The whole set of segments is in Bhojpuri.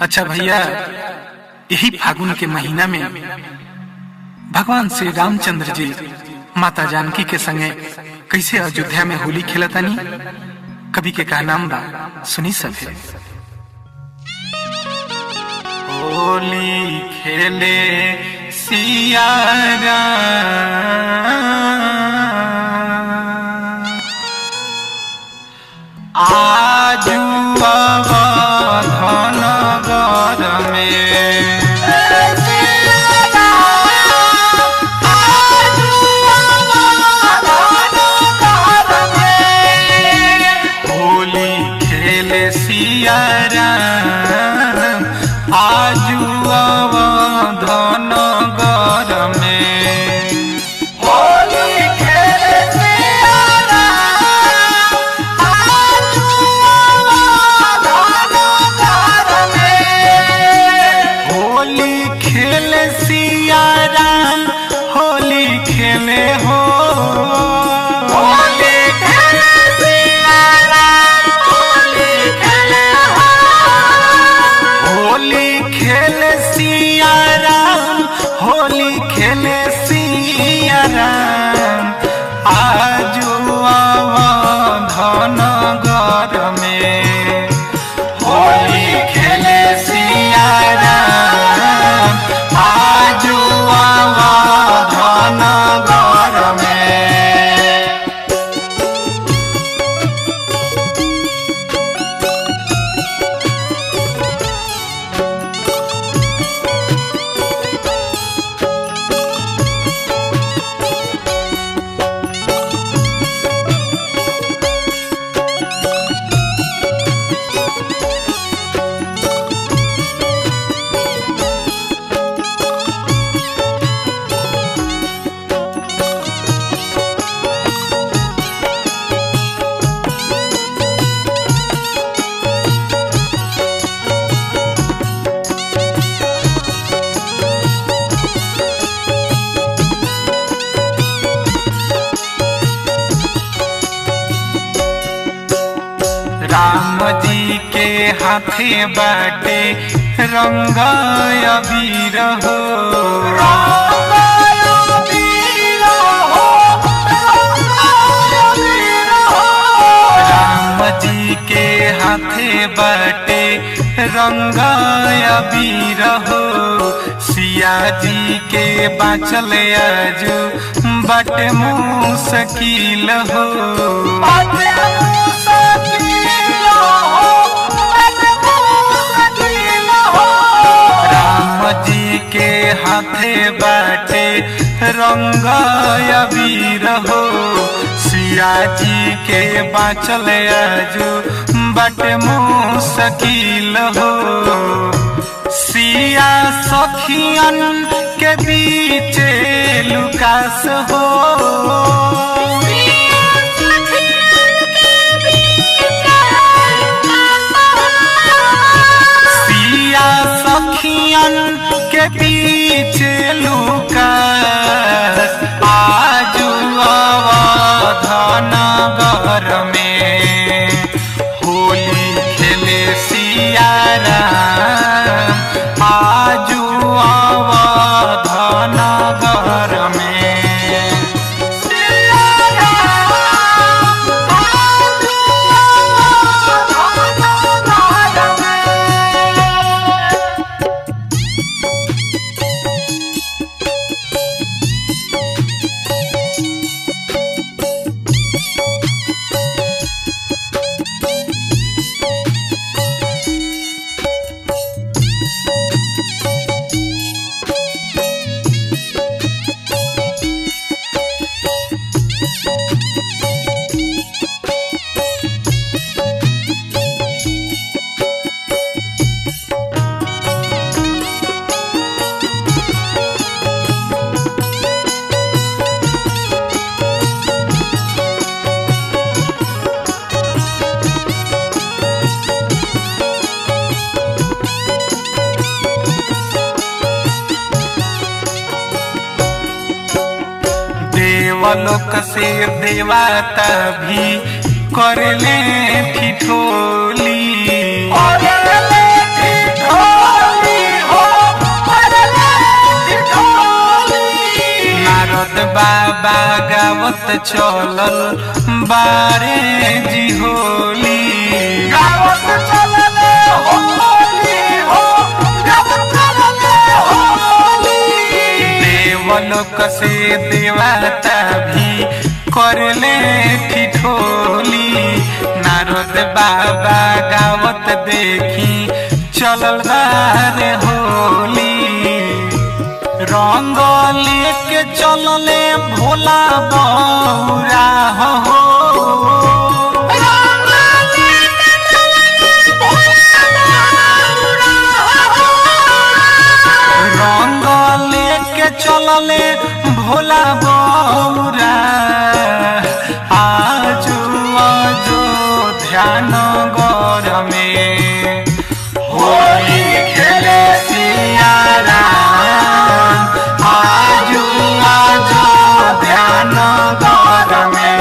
अच्छा भैया, यही फागुन के महीना में भगवान श्री रामचंद्र जी माता जानकी के संगे कैसे अयोध्या में होली खेलतानी। कवि के का नाम बा, सुनी सके। होली खेले सिया आज अवधन गर में होली खेले सिया आज अवधन गर में आज अवधन गर में होली खेले सिया राम आज अवधन गर में। राम जी के हाथे बाटे रंग अबीर हो, राम जी के हाथे बाटे रंग अबीर हो, सिया जी के बाँचल आजू बाटे मुश्किल हो। जी के हाथे बाटे रंग अबीर हो, सिया जी के बाँचल आजू बाटे मुश्किल हो। सिया सखियन के बीच लुकास हो, सखियन के पीछे लुकास आज अवधन गर में होली खेले सिया राम आज अवधन गर में। देवलोक से देवता भी करले ठिठोली, करले ठिठोली। बाबा गावत चलल बारे जी होली गावत चलल होली हो गावत चलल होली देवलोक से देवता भी करले ठिठोली नारद बाबा गावत देखी चलल बारे होली रंग लेके चलले भोला बौरा हो रंग लेके चलले भोला बौरा आजू ध्यान गर में होली खेले सिया राम आजू ध्यान गर में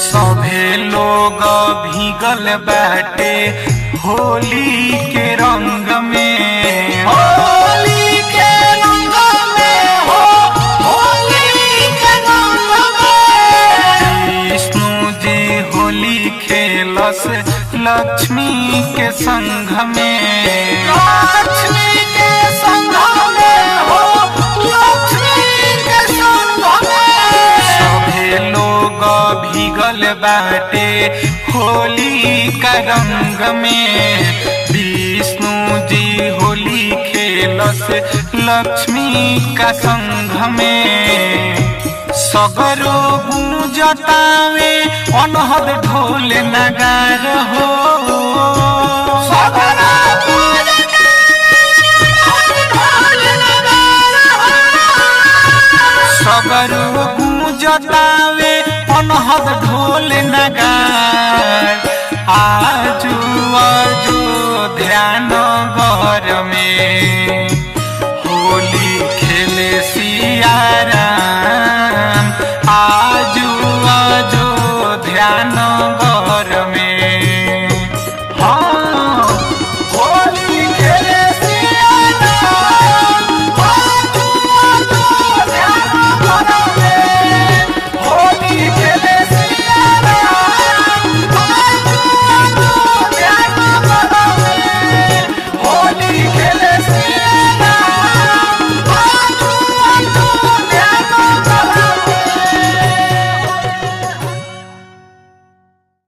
सभे लोग भीगल बाटे होली के रंग में होली के रंग में हो होली के रंग में विष्णु जी होली खेलस लक्ष्मी के संग में लक्ष्मी के संग में हो लक्ष्मी के संग में सभे लोग भीगल बाटे होली का रंग में विष्णु जी होली खेलस लक्ष्मी का संग में सगरो गुंजतावे अनहद ढोल नगार हो सगरो सगरो गुंजतावे अनहद ढोल नगार आजू